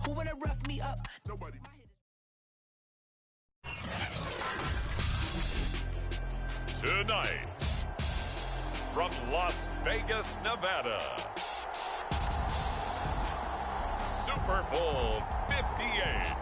Who wanna rough me up? Nobody. Tonight, from Las Vegas, Nevada, Super Bowl 58.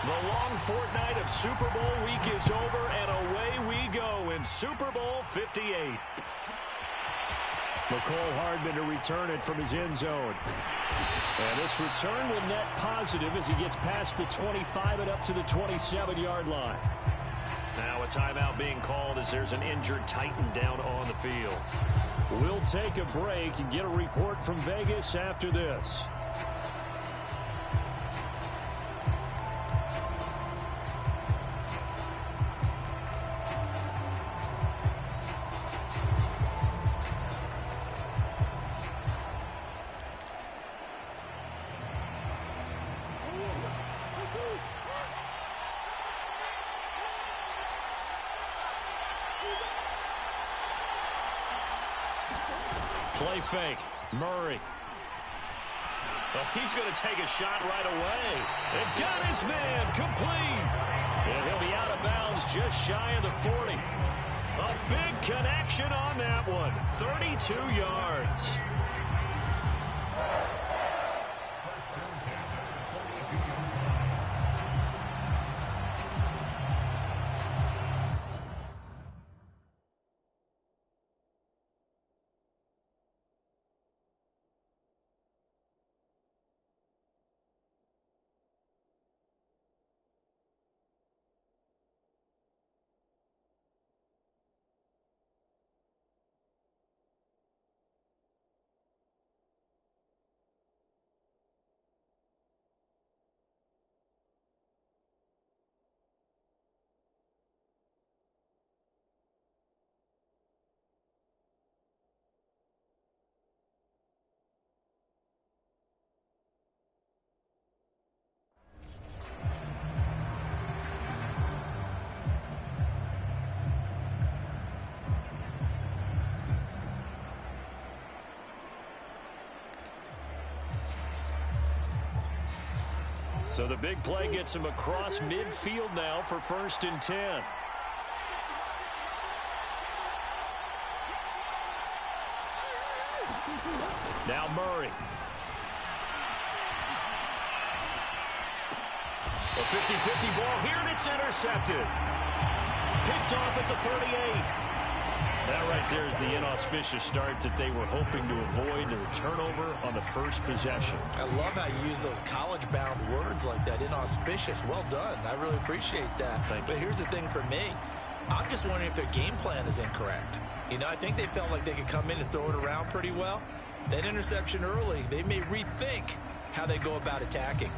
The long fortnight of Super Bowl week is over, and away we go in Super Bowl 58. McCole Hardman to return it from his end zone. And this return will net positive as he gets past the 25 and up to the 27-yard line. Now a timeout being called as there's an injured Titan down on the field. We'll take a break and get a report from Vegas after this. Play fake. Murray. Well, he's going to take a shot right away. It got his man complete. And he'll be out of bounds just shy of the 40. A big connection on that one. 32 yards. So the big play gets him across midfield now for 1st and 10. Now Murray. A 50-50 ball here, and it's intercepted. Picked off at the 38. That right there is the inauspicious start that they were hoping to avoid, and the turnover on the first possession. I love how you use those college-bound words like that, inauspicious. Well done. I really appreciate that. But here's the thing for me. I'm just wondering if their game plan is incorrect. You know, I think they felt like they could come in and throw it around pretty well. That interception early, they may rethink how they go about attacking.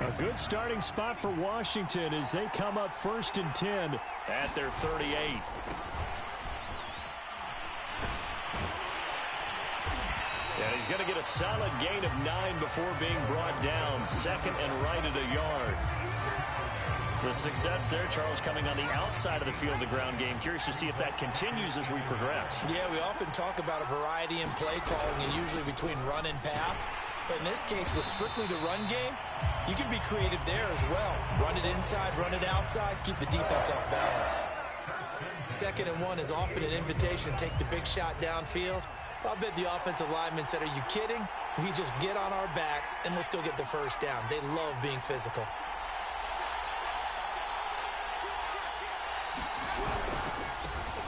A good starting spot for Washington as they come up 1st and 10 at their 38. And he's going to get a solid gain of 9 before being brought down. 2nd and right at a yard. The success there, Charles, coming on the outside of the field, the ground game. Curious to see if that continues as we progress. Yeah, we often talk about a variety in play calling and usually between run and pass. But in this case, with strictly the run game, you can be creative there as well. Run it inside, run it outside, keep the defense off balance. 2nd and 1 is often an invitation to take the big shot downfield. I'll bet the offensive lineman said, are you kidding? We just get on our backs and let's go get the first down. They love being physical.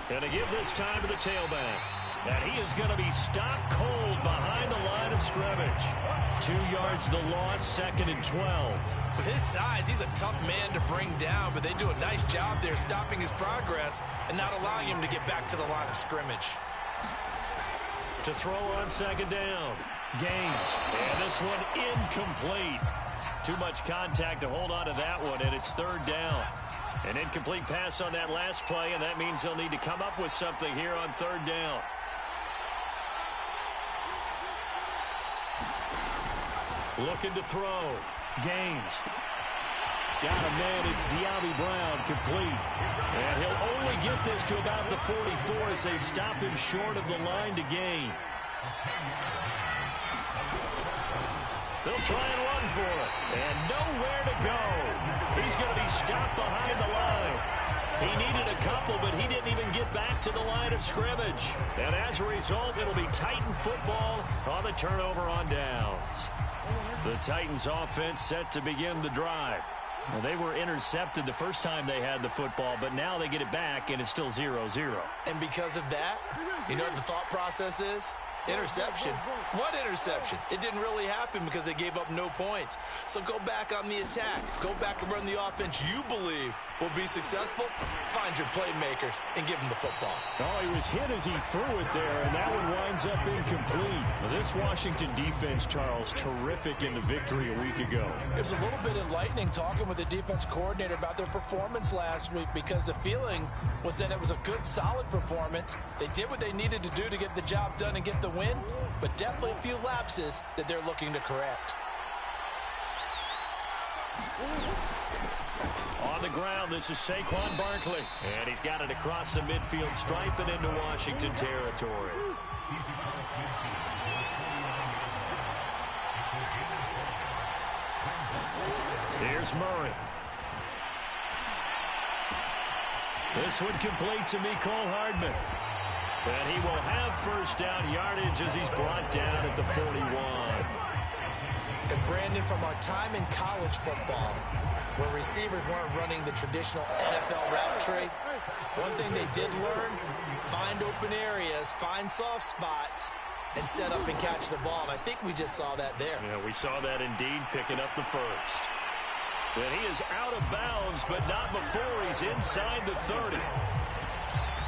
Going to give this time to the tailback. And he is going to be stopped cold behind the line of scrimmage. 2 yards the loss, 2nd and 12. With his size, he's a tough man to bring down, but they do a nice job there stopping his progress and not allowing him to get back to the line of scrimmage. To throw on 2nd down. Gaines. And this one incomplete. Too much contact to hold on to that one, and it's third down. An incomplete pass on that last play, and that means they'll need to come up with something here on third down. Looking to throw. Gaines. Got a man. It's De'Ami Brown, complete. And he'll only get this to about the 44 as they stop him short of the line to gain. They'll try and run for it. And nowhere to go. He's going to be stopped behind the line. He needed a couple, but he didn't even get back to the line of scrimmage. And as a result, it'll be Titan football on the turnover on downs. The Titans offense set to begin the drive. Well, they were intercepted the first time they had the football, but now they get it back, and it's still 0-0. And because of that, you know what the thought process is? Interception. What interception? It didn't really happen because they gave up no points. So go back on the attack. Go back and run the offense you believe will be successful. Find your playmakers and give them the football. Oh, he was hit as he threw it there, and that one winds up incomplete. Well, this Washington defense, Charles, terrific in the victory a week ago. It was a little bit enlightening talking with the defense coordinator about their performance last week because the feeling was that it was a good, solid performance. They did what they needed to do to get the job done and get the win, but definitely a few lapses that they're looking to correct. On the ground, this is Saquon Barkley. And he's got it across the midfield stripe and into Washington territory. Here's Murray. This one complete to Mecole Hardman. And he will have first down yardage as he's brought down at the 41. And Brandon, from our time in college football, where receivers weren't running the traditional NFL route tree, one thing they did learn, find open areas, find soft spots, and set up and catch the ball. And I think we just saw that there. Yeah, we saw that indeed, picking up the first. And he is out of bounds, but not before he's inside the 30.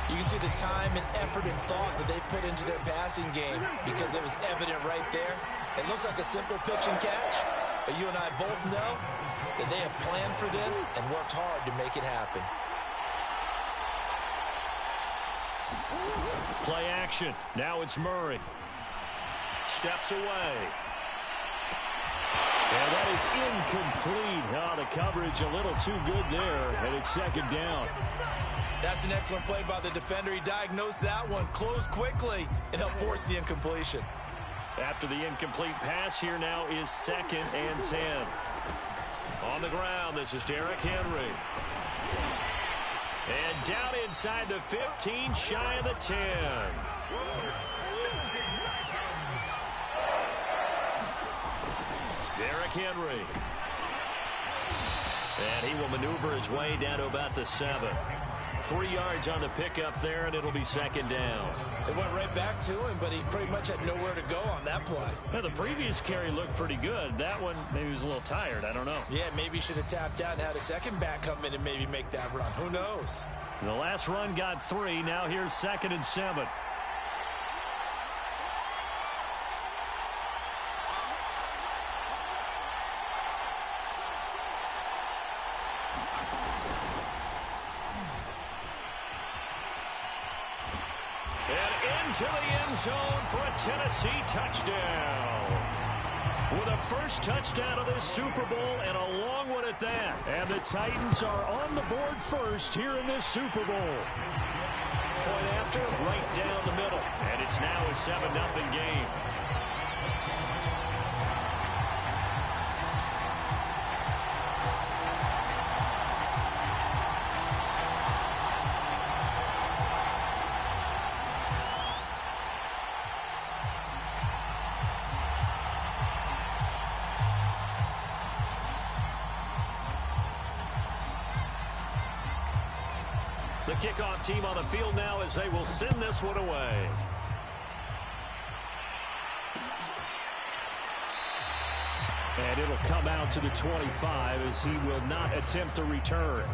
You can see the time and effort and thought that they put into their passing game because it was evident right there. It looks like a simple pitch and catch, but you and I both know that they have planned for this and worked hard to make it happen. Play action. Now it's Murray. Steps away. And that is incomplete. Oh, the coverage a little too good there, and it's second down. That's an excellent play by the defender. He diagnosed that one, closed quickly, and helped force the incompletion. After the incomplete pass, here now is 2nd and 10. On the ground, this is Derrick Henry. And down inside the 15, shy of the 10. Derrick Henry. And he will maneuver his way down to about the 7. 3 yards on the pickup there, and it'll be second down. It went right back to him, but he pretty much had nowhere to go on that play. Now, the previous carry looked pretty good. That one, maybe he was a little tired. I don't know. Yeah, maybe he should have tapped out and had a second back come in and maybe make that run. Who knows? The last run got 3. Now here's 2nd and 7. To the end zone for a Tennessee touchdown. With a first touchdown of this Super Bowl and a long one at that. And the Titans are on the board first here in this Super Bowl. Point after, right down the middle. And it's now a 7-0 game. The kickoff team on the field now as they will send this one away. And it'll come out to the 25 as he will not attempt a return.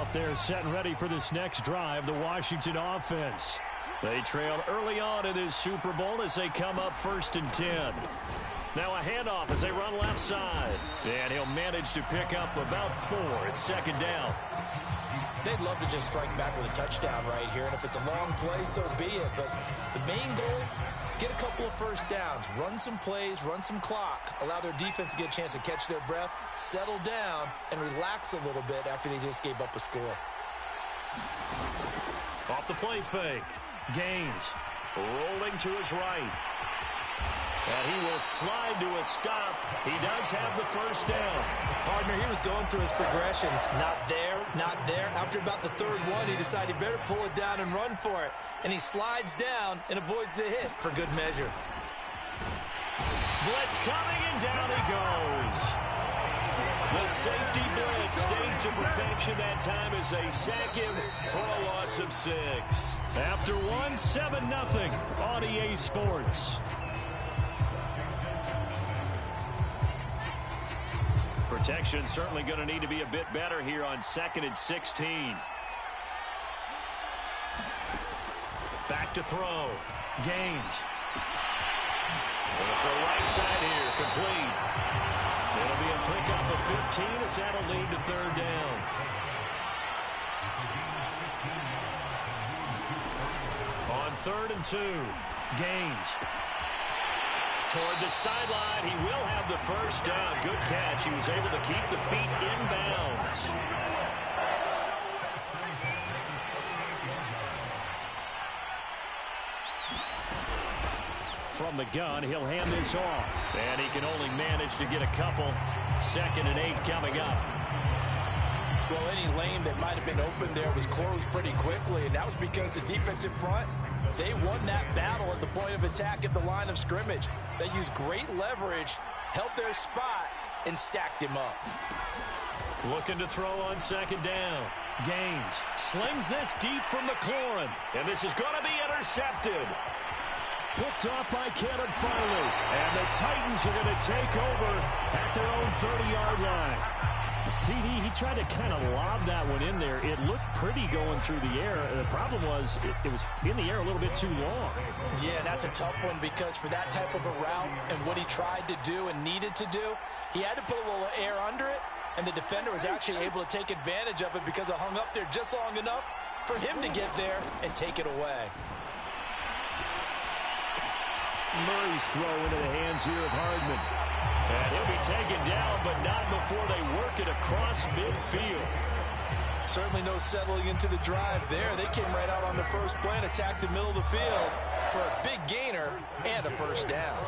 Out there setting ready for this next drive, the Washington offense. They trailed early on in this Super Bowl as they come up 1st and 10. Now a handoff as they run left side. And he'll manage to pick up about 4. It's 2nd down. They'd love to just strike back with a touchdown right here, and if it's a long play, so be it. But the main goal, get a couple of first downs, run some plays, run some clock, allow their defense to get a chance to catch their breath, settle down, and relax a little bit after they just gave up a score. Off the play fake. Gaines rolling to his right. And he will slide to a stop. He does have the first down. Partner, he was going through his progressions. Not there, not there. After about the 3rd one, he decided he better pull it down and run for it. And he slides down and avoids the hit for good measure. Blitz coming, and down he goes. The safety blitz staged to perfection that time as they sack him for a loss of 6. After one, 7-0 on EA Sports. Protection certainly going to need to be a bit better here on 2nd and 16. Back to throw. Gaines. For right side here, complete. It'll be a pickup of 15 as that'll lead to 3rd down. On 3rd and 2, Gaines. Toward the sideline, he will have the first down. Good catch. He was able to keep the feet inbounds. From the gun, he'll hand this off. And he can only manage to get a couple. 2nd and 8 coming up. Well, any lane that might have been open there was closed pretty quickly, and that was because the defensive front, they won that battle at the point of attack at the line of scrimmage. They used great leverage, held their spot, and stacked him up. Looking to throw on 2nd down. Gaines slings this deep from McLaurin, and this is going to be intercepted. Picked off by Cannon Farley, and the Titans are going to take over at their own 30-yard line. CD, he tried to kind of lob that one in there. It looked pretty going through the air. The problem was it was in the air a little bit too long. Yeah, that's a tough one because for that type of a route and what he tried to do and needed to do, he had to put a little air under it, and the defender was actually able to take advantage of it because it hung up there just long enough for him to get there and take it away. Murray's throw into the hands here of Hardman. And he'll be taken down, but not before they work it across midfield. Certainly no settling into the drive there. They came right out on the first play and attacked the middle of the field for a big gainer and a first down.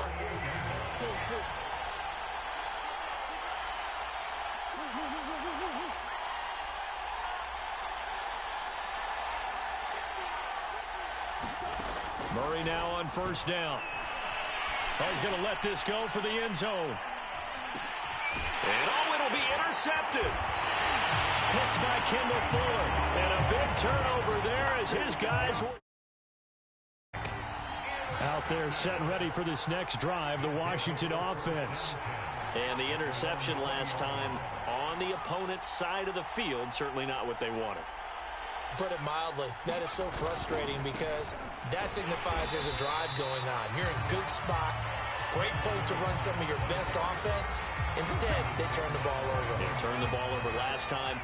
Murray now on 1st down. Oh, he's going to let this go for the end zone. And oh, it'll be intercepted. Picked by Kendall Fuller. And a big turnover there as his guys were out there set and ready for this next drive, the Washington offense. And the interception last time on the opponent's side of the field, certainly not what they wanted. Put it mildly, that is so frustrating because that signifies there's a drive going on. You're in good spot, great place to run some of your best offense. Instead, they turn the ball over. They turned the ball over last time.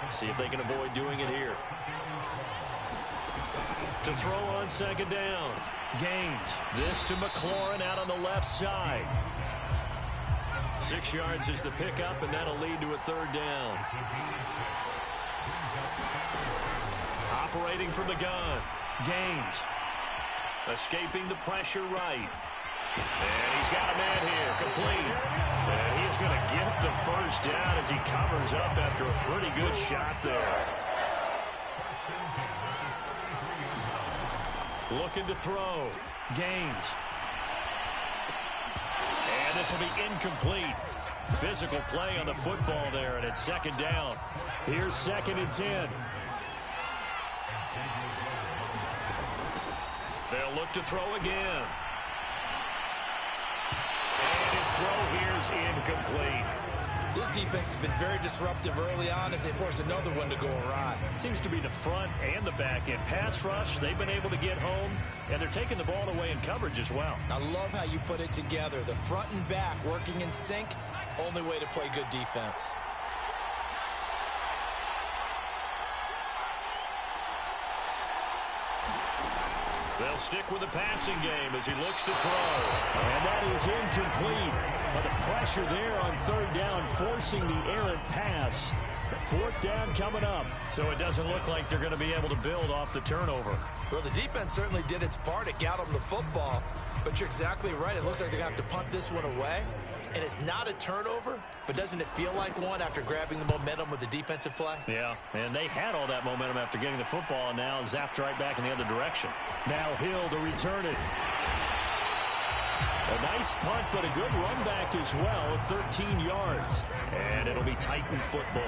See if they can avoid doing it here. To throw on 2nd down. Gaines. This to McLaurin out on the left side. 6 yards is the pickup, and that'll lead to a 3rd down. Operating from the gun. Gaines. Escaping the pressure right. And he's got a man here. Complete. And he's going to get the first down as he covers up after a pretty good shot there. Looking to throw. Gaines. And this will be incomplete. Physical play on the football there, and it's 2nd down. Here's 2nd and 10. They'll look to throw again. And his throw here's incomplete. This defense has been very disruptive early on as they force another one to go awry. Seems to be the front and the back end. Pass rush, they've been able to get home, and they're taking the ball away in coverage as well. I love how you put it together. The front and back working in sync, only way to play good defense. They'll stick with the passing game as he looks to throw. And that is incomplete. But the pressure there on third down, forcing the errant pass. Fourth down coming up. So it doesn't look like they're going to be able to build off the turnover. Well, the defense certainly did its part. It got them the football. But you're exactly right. It looks like they're going to have to punt this one away. And it's not a turnover, but doesn't it feel like one after grabbing the momentum with the defensive play? Yeah, and they had all that momentum after getting the football, and now zapped right back in the other direction. Now Hill to return it. A nice punt, but a good run back as well, 13 yards. And it'll be Titan football.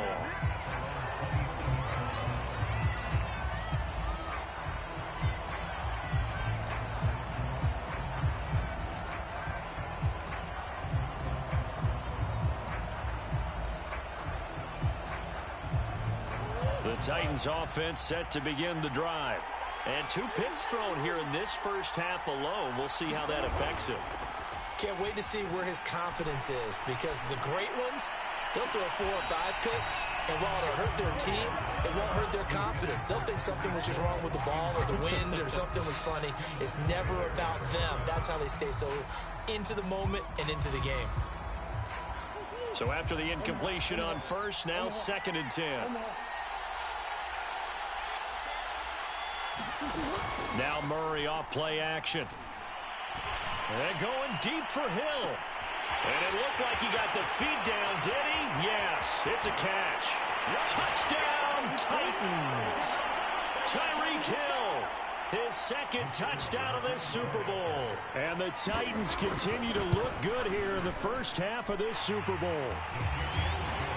The Titans offense set to begin the drive. And 2 picks thrown here in this first half alone. We'll see how that affects him. Can't wait to see where his confidence is, because the great ones, they'll throw 4 or 5 picks, and while it'll hurt their team, it won't hurt their confidence. They'll think something was just wrong with the ball or the wind or something was funny. It's never about them. That's how they stay so into the moment and into the game. So after the incompletion on first, now 2nd and 10. Now Murray off play action. And going deep for Hill. And it looked like he got the feet down, did he? Yes, it's a catch. Touchdown, Titans. Tyreek Hill, his 2nd touchdown of this Super Bowl. And the Titans continue to look good here in the first half of this Super Bowl.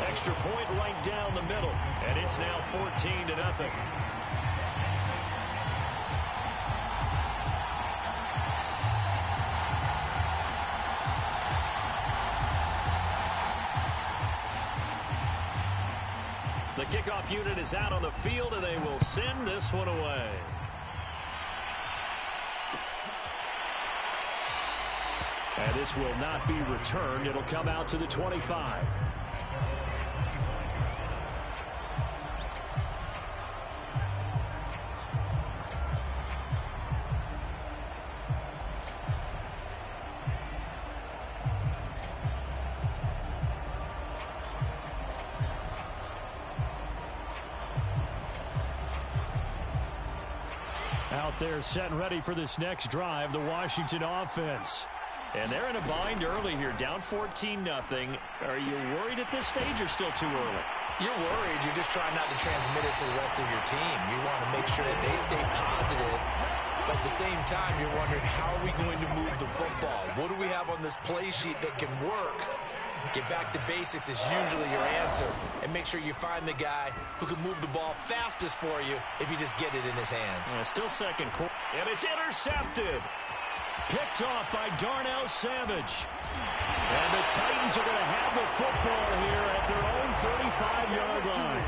Extra point right down the middle. And it's now 14-0. The kickoff unit is out on the field, and they will send this one away. And this will not be returned. It'll come out to the 25. Out there set and ready for this next drive, the Washington offense. And they're in a bind early here, down 14-0. Are you worried at this stage or still too early? You're worried. You're just trying not to transmit it to the rest of your team. You want to make sure that they stay positive. But at the same time, you're wondering, how are we going to move the football? What do we have on this play sheet that can work? Get back to basics is usually your answer. And make sure you find the guy who can move the ball fastest for you if you just get it in his hands. Still second quarter. And it's intercepted. Picked off by Darnell Savage. And the Titans are going to have the football here at their own 35-yard line.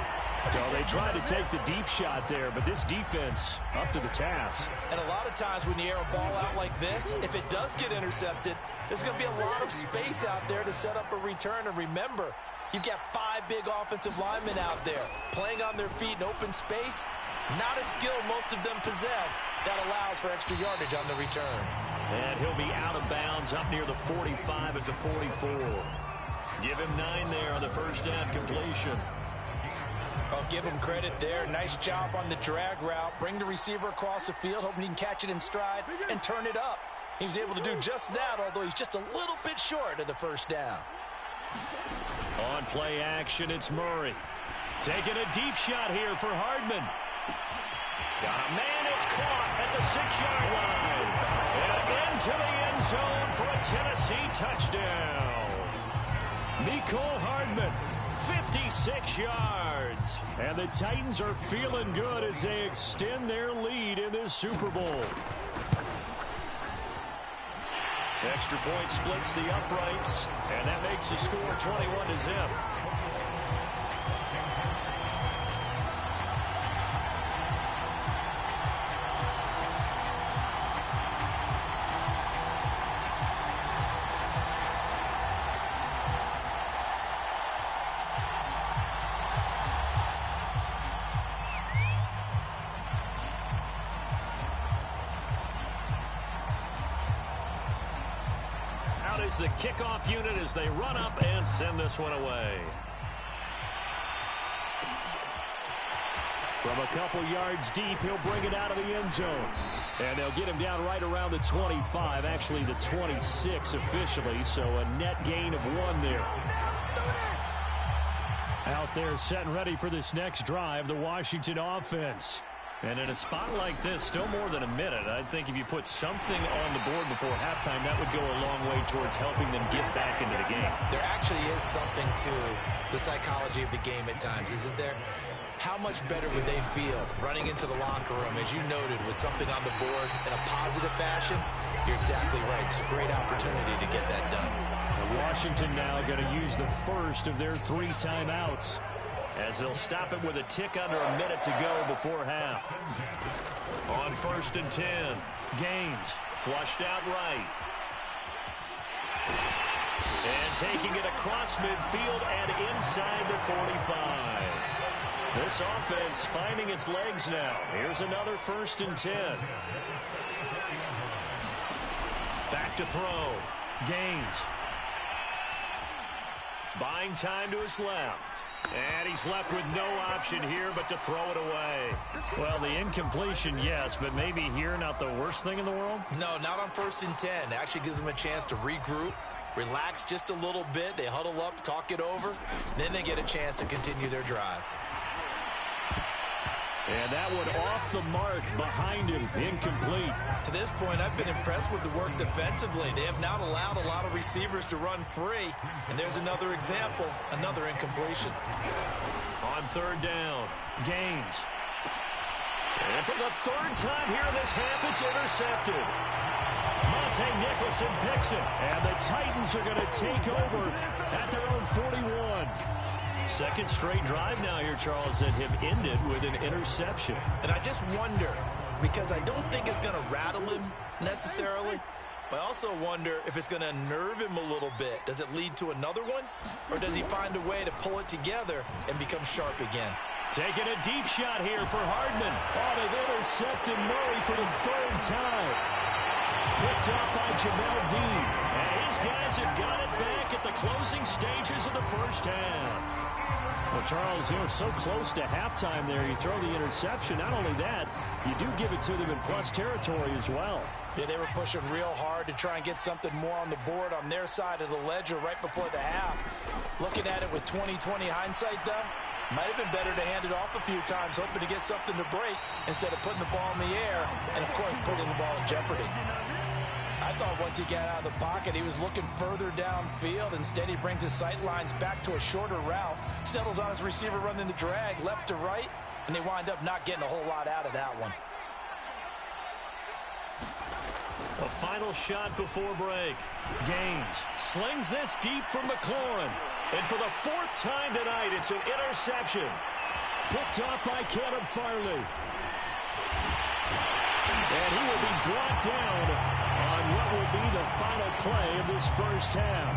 So they tried to take the deep shot there, but this defense up to the task. And a lot of times when you air a ball out like this, if it does get intercepted, there's going to be a lot of space out there to set up a return. And remember, you've got 5 big offensive linemen out there playing on their feet in open space. Not a skill most of them possess that allows for extra yardage on the return. And he'll be out of bounds up near the 45 at the 44. Give him 9 there on the first down completion. I'll give him credit there. Nice job on the drag route. Bring the receiver across the field, hoping he can catch it in stride and turn it up. He was able to do just that, although he's just a little bit short of the first down. On play action, it's Murray. Taking a deep shot here for Hardman. Man, it's caught at the 6-yard line. And into the end zone for a Tennessee touchdown. Mecole Hardman, 56 yards. And the Titans are feeling good as they extend their lead in this Super Bowl. Extra point splits the uprights, and that makes It's the score 21-0. Is the kickoff unit as they run up and send this one away. From a couple yards deep, he'll bring it out of the end zone. And they'll get him down right around the 25, actually the 26 officially, so a net gain of 1 there. Out there set and ready for this next drive, the Washington offense. And in a spot like this, still more than a minute, I think if you put something on the board before halftime, that would go a long way towards helping them get back into the game. There actually is something to the psychology of the game at times, isn't there? How much better would they feel running into the locker room, as you noted, with something on the board in a positive fashion? You're exactly right. It's a great opportunity to get that done. Washington now going to use the first of their 3 timeouts, as they'll stop it with a tick under a minute to go before half. On 1st and 10, Gaines flushed out right. And taking it across midfield and inside the 45. This offense finding its legs now. Here's another 1st and 10. Back to throw. Gaines. Buying time to his left. And he's left with no option here but to throw it away. Well, the incompletion, yes, but maybe here not the worst thing in the world? No, not on 1st and 10. It actually gives them a chance to regroup, relax just a little bit. They huddle up, talk it over. Then they get a chance to continue their drive. And that one off the mark behind him, incomplete. To this point, I've been impressed with the work defensively. They have not allowed a lot of receivers to run free. And there's another example, another incompletion. On 3rd down, Gaines. And for the 3rd time here in this half, it's intercepted. Monte Nicholson picks it. And the Titans are going to take over at their own 41. Second straight drive now here, Charles, that have ended with an interception. And I just wonder, because I don't think it's going to rattle him necessarily, but I also wonder if it's going to unnerve him a little bit. Does it lead to another one? Or does he find a way to pull it together and become sharp again? Taking a deep shot here for Hardman. Oh, they've intercepted Murray for the 3rd time. Picked up by Jamel Dean. And his guys have got it back at the closing stages of the 1st half. Well, Charles, so close to halftime there, you throw the interception. Not only that, you do give it to them in plus territory as well. Yeah, they were pushing real hard to try and get something more on the board on their side of the ledger right before the half. Looking at it with 20/20 hindsight, though, might have been better to hand it off a few times, hoping to get something to break instead of putting the ball in the air and, of course, putting the ball in jeopardy. I thought once he got out of the pocket, he was looking further downfield. Instead, he brings his sight lines back to a shorter route, settles on his receiver running the drag left to right, and they wind up not getting a whole lot out of that one. A final shot before break. Gaines slings this deep from McLaurin. And for the 4th time tonight, it's an interception. Picked off by Caleb Farley. And he will be brought down on what will be the final play of this 1st half.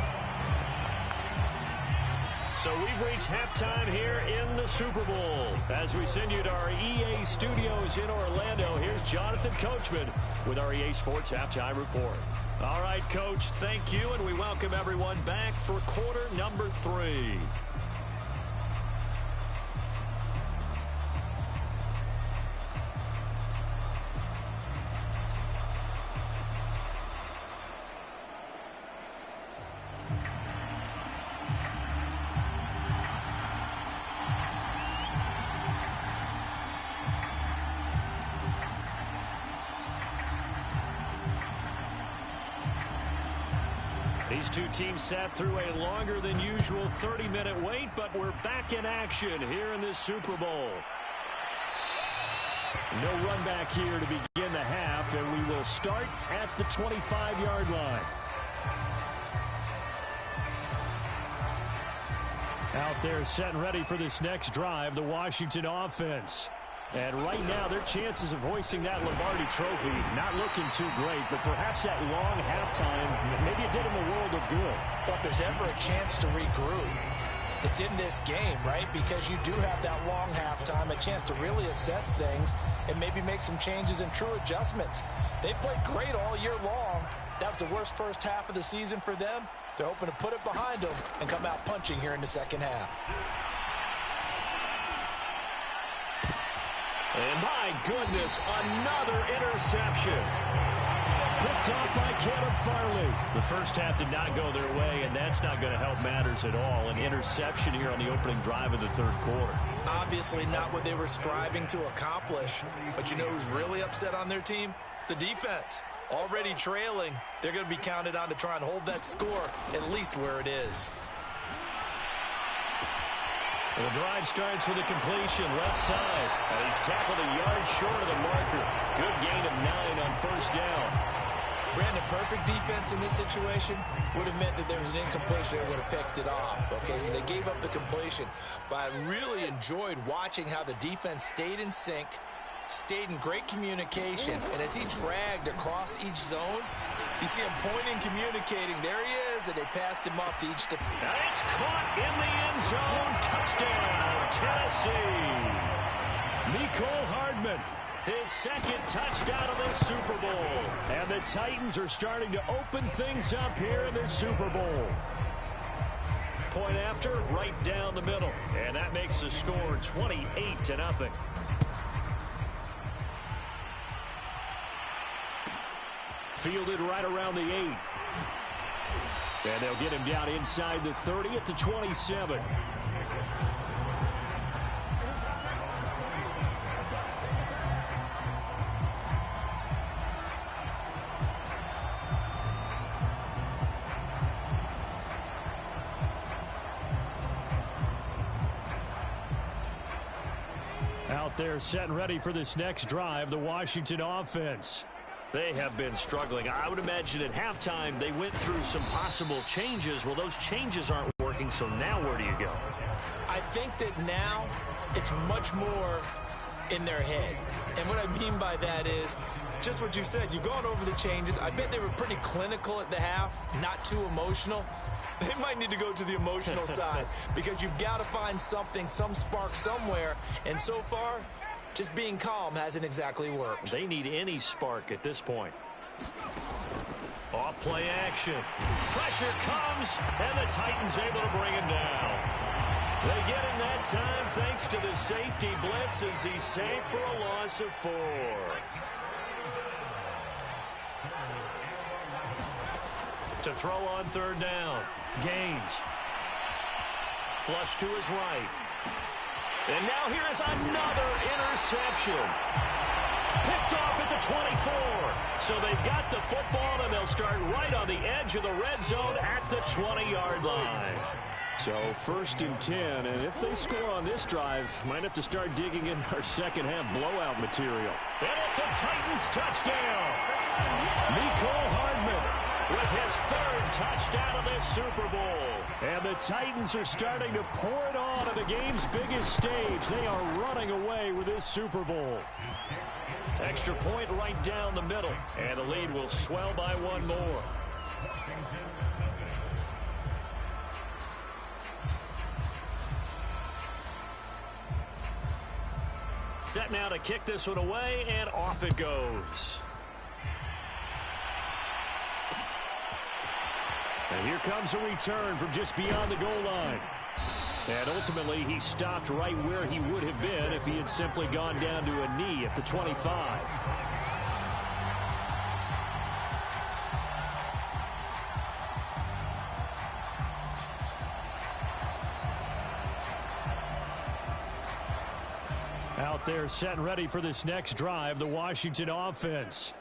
So we've reached halftime here in the Super Bowl. As we send you to our EA studios in Orlando, here's Jonathan Coachman with our EA Sports Halftime Report. All right, Coach, thank you, and we welcome everyone back for quarter number 3. These two teams sat through a longer than usual 30-minute wait, but we're back in action here in this Super Bowl. No run back here to begin the half, and we will start at the 25-yard line. Out there set and ready for this next drive, the Washington offense. And right now, their chances of hoisting that Lombardi trophy not looking too great, but perhaps that long halftime, maybe it did them a world of good. But if there's ever a chance to regroup, it's in this game, right? Because you do have that long halftime, a chance to really assess things and maybe make some changes and true adjustments. They played great all year long. That was the worst first half of the season for them. They're hoping to put it behind them and come out punching here in the second half. And my goodness, another interception. Picked off by Caleb Farley. The first half did not go their way, and that's not going to help matters at all. An interception here on the opening drive of the third quarter. Obviously not what they were striving to accomplish. But you know who's really upset on their team? The defense. Already trailing. They're going to be counted on to try and hold that score at least where it is. The drive starts with a completion left side. And he's tackled a yard short of the marker. Good gain of 9 on first down. Brandon, perfect defense in this situation would have meant that there was an incompletion and would have picked it off. Okay, so they gave up the completion. But I really enjoyed watching how the defense stayed in sync, stayed in great communication, and as he dragged across each zone, you see him pointing, communicating. There he is, and they passed him off to each defender. And it's caught in the end zone. Touchdown, Tennessee. Mecole Hardman, his second touchdown of this Super Bowl. And the Titans are starting to open things up here in this Super Bowl. Point after, right down the middle. And that makes the score 28-0. Fielded right around the 8. And they'll get him down inside the 30 at the 27. Out there set and ready for this next drive, the Washington offense. They have been struggling. I would imagine at halftime they went through some possible changes. Well, those changes aren't working, so now where do you go? I think that now it's much more in their head. And what I mean by that is just what you said. You've gone over the changes. I bet they were pretty clinical at the half, not too emotional. They might need to go to the emotional side because you've got to find something, some spark somewhere. And so far, just being calm hasn't exactly worked. They need any spark at this point. Off play action. Pressure comes, and the Titans able to bring him down. They get him that time thanks to the safety blitz as he's safe for a loss of 4. To throw on third down. Gaines. Flush to his right. And now here is another interception. Picked off at the 24. So they've got the football, and they'll start right on the edge of the red zone at the 20-yard line. So 1st and 10, and if they score on this drive, might have to start digging in our second half blowout material. And it's a Titans touchdown. Mecole Hardman with his 3rd touchdown of this Super Bowl. And the Titans are starting to pour it on at the game's biggest stage. They are running away with this Super Bowl. Extra point right down the middle. And the lead will swell by 1 more. Set now to kick this one away, and off it goes. And here comes a return from just beyond the goal line. And ultimately, he stopped right where he would have been if he had simply gone down to a knee at the 25. Out there set and ready for this next drive, the Washington offense.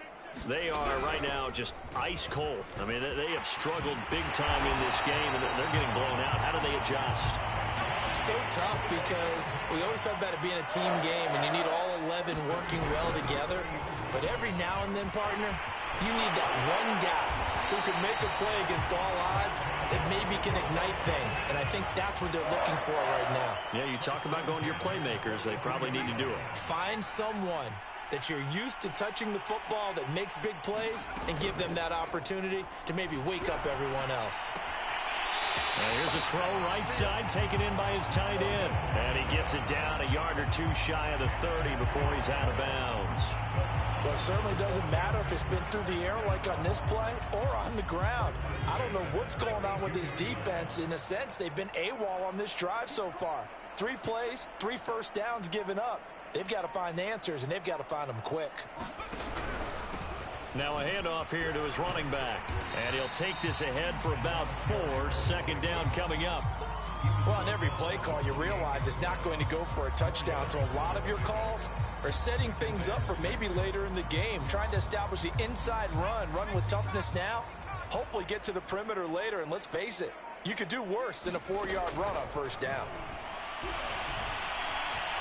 They are right now just ice cold. I mean, they have struggled big time in this game, and they're getting blown out. How do they adjust? So tough because we always talk about it being a team game, and you need all 11 working well together. But every now and then, partner, you need that one guy who can make a play against all odds that maybe can ignite things. And I think that's what they're looking for right now. Yeah, you talk about going to your playmakers. They probably need to do it. Find someone that you're used to touching the football that makes big plays and give them that opportunity to maybe wake up everyone else. Here's a throw right side taken in by his tight end. And he gets it down a yard or two shy of the 30 before he's out of bounds. Well, it certainly doesn't matter if it's been through the air like on this play or on the ground. I don't know what's going on with this defense. In a sense, they've been AWOL on this drive so far. 3 plays, 3 first downs given up. They've got to find the answers, and they've got to find them quick. Now a handoff here to his running back. And he'll take this ahead for about 4. Second down coming up. Well, on every play call, you realize it's not going to go for a touchdown. So a lot of your calls are setting things up for maybe later in the game, trying to establish the inside run with toughness now, hopefully get to the perimeter later. And let's face it, you could do worse than a 4-yard run on first down.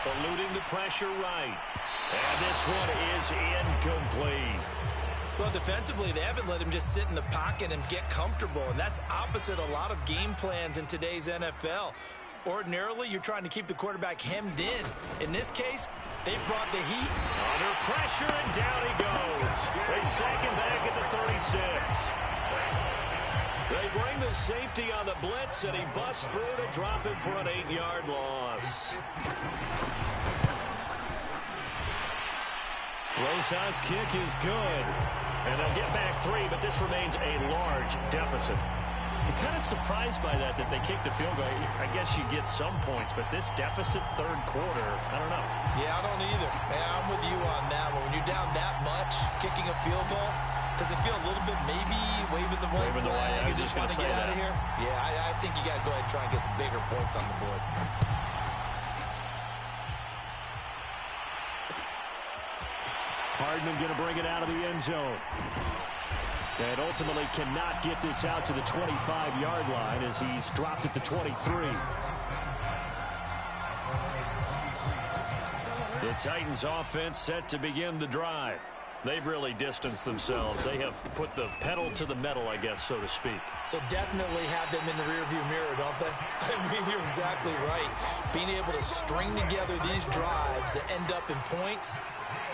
Eluding the pressure right. And this one is incomplete. Well, defensively, they haven't let him just sit in the pocket and get comfortable, and that's opposite a lot of game plans in today's NFL. Ordinarily, you're trying to keep the quarterback hemmed in. In this case, they've brought the heat. Under pressure, and down he goes. They sack him back at the 36. They bring the safety on the blitz, and he busts through to drop him for an 8-yard loss. Rosas' kick is good. And they'll get back 3, but this remains a large deficit. I'm kind of surprised by that they kicked the field goal. I guess you get some points, but this deficit third quarter, I don't know. Yeah, I don't either. Yeah, I'm with you on that one. When you're down that much, kicking a field goal, does it feel a little bit maybe waving the white flag? You just want to get out of here? Yeah, I think you got to go ahead and try and get some bigger points on the board. Hardman going to bring it out of the end zone. And ultimately cannot get this out to the 25-yard line as he's dropped at the 23. The Titans offense set to begin the drive. They've really distanced themselves. They have put the pedal to the metal, I guess, so to speak. So definitely have them in the rearview mirror, don't they? I mean, you're exactly right. Being able to string together these drives that end up in points,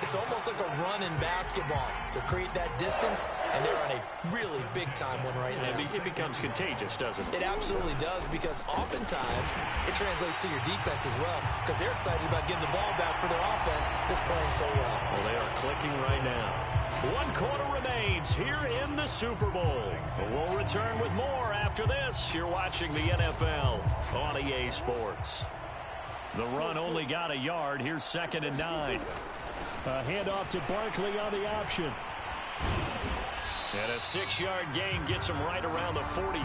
it's almost like a run in basketball to create that distance, and they're on a really big-time one right now. It becomes contagious, doesn't it? It absolutely does, because oftentimes it translates to your defense as well, because they're excited about getting the ball back for their offense that's playing so well. Well, they are clicking right now. 1 quarter remains here in the Super Bowl. We'll return with more after this. You're watching the NFL on EA Sports. The run only got a yard. Here's 2nd and 9. A handoff to Barkley on the option. And a 6-yard gain gets him right around the 43.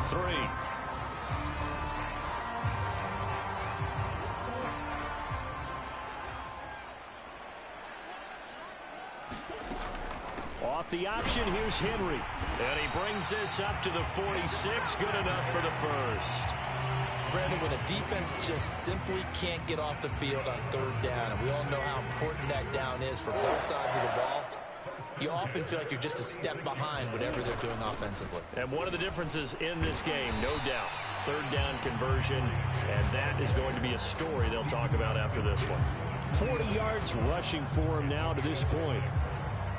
Off the option, here's Henry. And he brings this up to the 46. Good enough for the first. Brandon, when a defense just simply can't get off the field on 3rd down, and we all know how important that down is for both sides of the ball, you often feel like you're just a step behind whatever they're doing offensively. And one of the differences in this game, no doubt, 3rd down conversion, and that is going to be a story they'll talk about after this one. 40 yards rushing for him now to this point.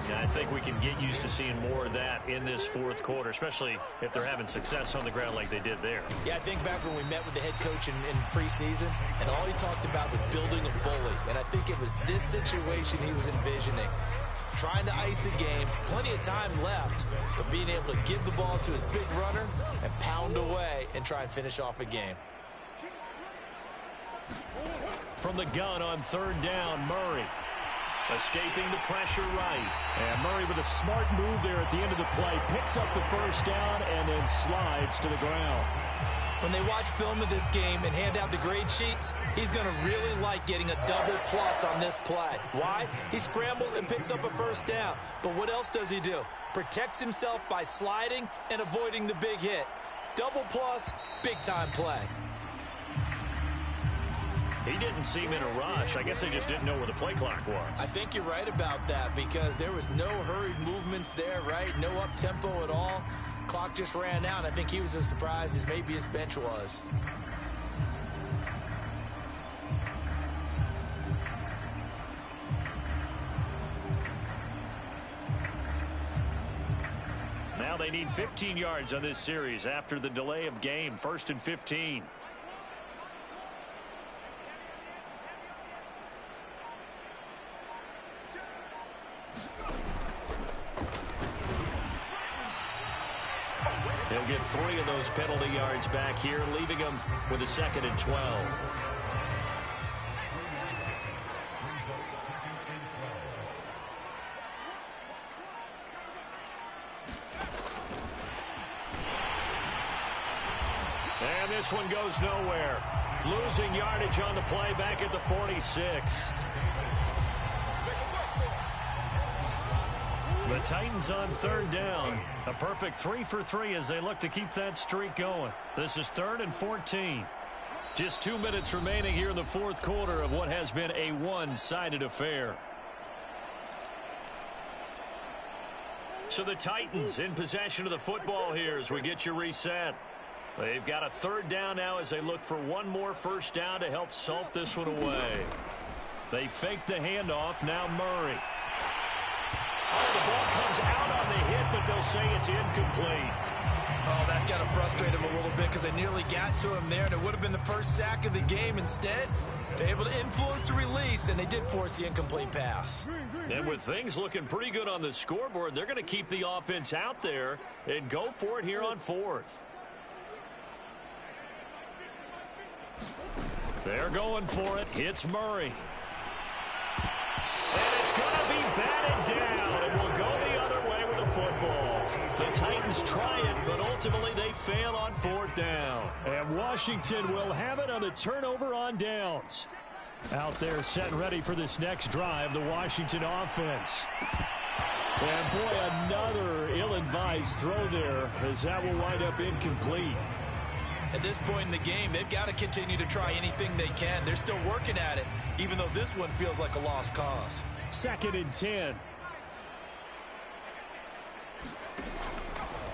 And I think we can get used to seeing more of that in this 4th quarter, especially if they're having success on the ground like they did there. Yeah, I think back when we met with the head coach in preseason, and all he talked about was building a bully. And I think it was this situation he was envisioning. Trying to ice a game, plenty of time left, but being able to give the ball to his big runner and pound away and try and finish off a game. From the gun on 3rd down, Murray. Escaping the pressure right. And Murray with a smart move there at the end of the play. Picks up the first down and then slides to the ground. When they watch film of this game and hand out the grade sheets, he's going to really like getting a double plus on this play. Why? He scrambles and picks up a first down. But what else does he do? Protects himself by sliding and avoiding the big hit. Double plus, big-time play. He didn't seem in a rush. I guess they just didn't know where the play clock was. I think you're right about that because there was no hurried movements there, right? No up-tempo at all. Clock just ran out. I think he was as surprised as maybe his bench was. Now they need 15 yards on this series after the delay of game. 1st and 15. He'll get 3 of those penalty yards back here, leaving him with a 2nd and 12. And this one goes nowhere. Losing yardage on the play back at the 46. The Titans on 3rd down. A perfect 3 for 3 as they look to keep that streak going. This is 3rd and 14. Just 2 minutes remaining here in the 4th quarter of what has been a one-sided affair. So the Titans in possession of the football here as we get you reset. They've got a 3rd down now as they look for one more 1st down to help salt this one away. They fake the handoff. Now Murray. Oh, the ball comes out on the hit, but they'll say it's incomplete. Oh, that's got to frustrate him a little bit because they nearly got to him there, and it would have been the first sack of the game. Instead, they're able to influence the release, and they did force the incomplete pass. And with things looking pretty good on the scoreboard, they're going to keep the offense out there and go for it here on 4th. They're going for it. Hits Murray. And it's going to be batted down, and will go the other way with the football. The Titans try it, but ultimately they fail on 4th down. And Washington will have it on the turnover on downs. Out there set and ready for this next drive, the Washington offense. And boy, another ill-advised throw there as that will wind up incomplete. At this point in the game, they've got to continue to try anything they can. They're still working at it, even though this one feels like a lost cause. 2nd and 10.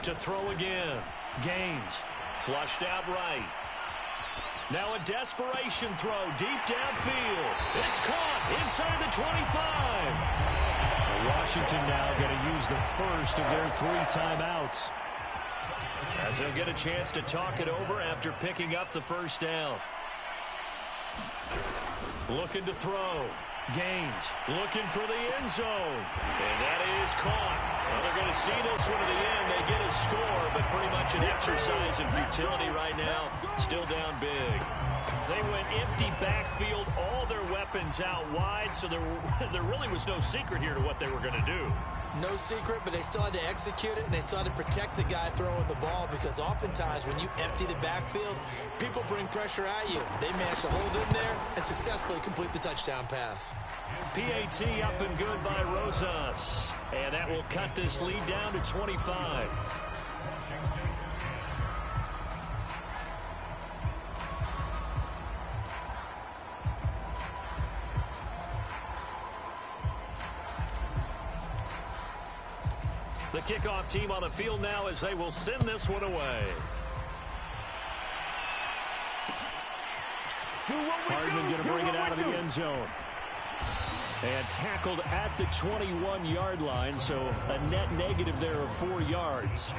To throw again. Gaines. Flushed out right. Now a desperation throw deep downfield. It's caught inside the 25. Washington now going to use the first of their 3 timeouts, as they'll get a chance to talk it over after picking up the 1st down. Looking to throw. Gaines looking for the end zone. And that is caught. Well, they're going to see this one to the end. They get a score, but pretty much an exercise in futility right now. Still down big. They went empty backfield, all their weapons out wide, so there really was no secret here to what they were going to do. No secret, but they still had to execute it, and they still had to protect the guy throwing the ball, because oftentimes when you empty the backfield, people bring pressure at you. They managed to hold in there and successfully complete the touchdown pass. PAT up and good by Rosas, and that will cut this lead down to 25. The kickoff team on the field now as they will send this one away. Hardman going to bring it out of the end zone. And tackled at the 21-yard line, so a net negative there of 4 yards.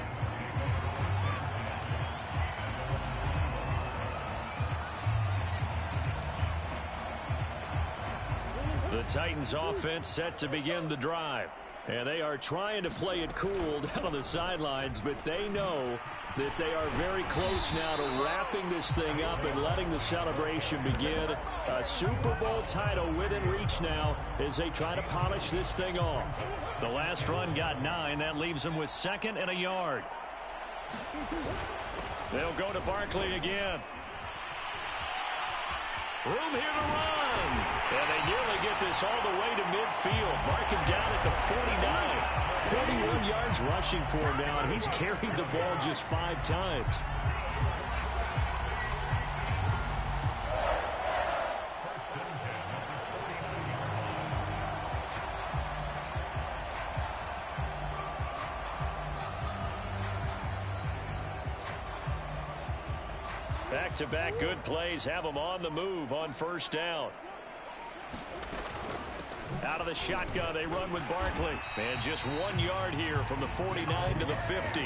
The Titans offense set to begin the drive. And they are trying to play it cool down on the sidelines, but they know that they are very close now to wrapping this thing up and letting the celebration begin. A Super Bowl title within reach now as they try to polish this thing off. The last run got 9. That leaves them with 2nd and a yard. They'll go to Barkley again. Room here to run. And they nearly get this all the way to midfield. Mark him down at the 49. 41 yards rushing for him now, and he's carried the ball just 5 times. Back-to-back good plays have them on the move on first down. Out of the shotgun, they run with Barkley. And just 1 yard here from the 49 to the 50.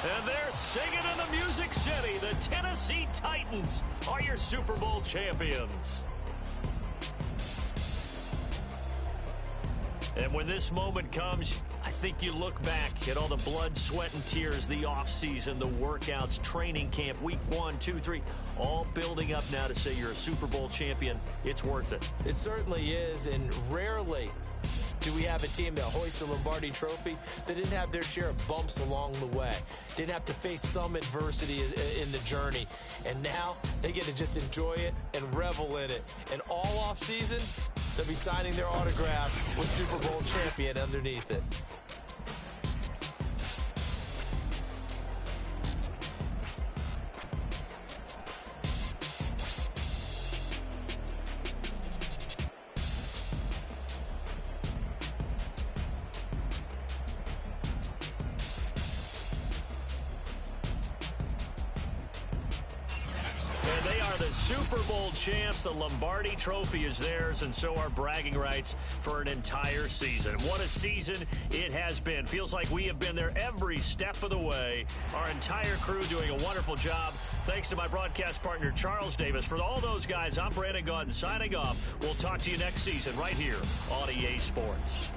And they're singing in the Music City. The Tennessee Titans are your Super Bowl champions. And when this moment comes, I think you look back at all the blood, sweat, and tears, the offseason, the workouts, training camp, week 1, 2, 3, all building up now to say you're a Super Bowl champion. It's worth it. It certainly is, and rarely do we have a team that hoists the Lombardi Trophy that didn't have their share of bumps along the way, didn't have to face some adversity in the journey, and now they get to just enjoy it and revel in it. And all off season, they'll be signing their autographs with Super Bowl champion underneath it. Super Bowl champs. The Lombardi Trophy is theirs, and so are bragging rights for an entire season. What a season it has been. Feels like we have been there every step of the way. Our entire crew doing a wonderful job. Thanks to my broadcast partner, Charles Davis. For all those guys, I'm Brandon Gaudin signing off. We'll talk to you next season right here on EA Sports.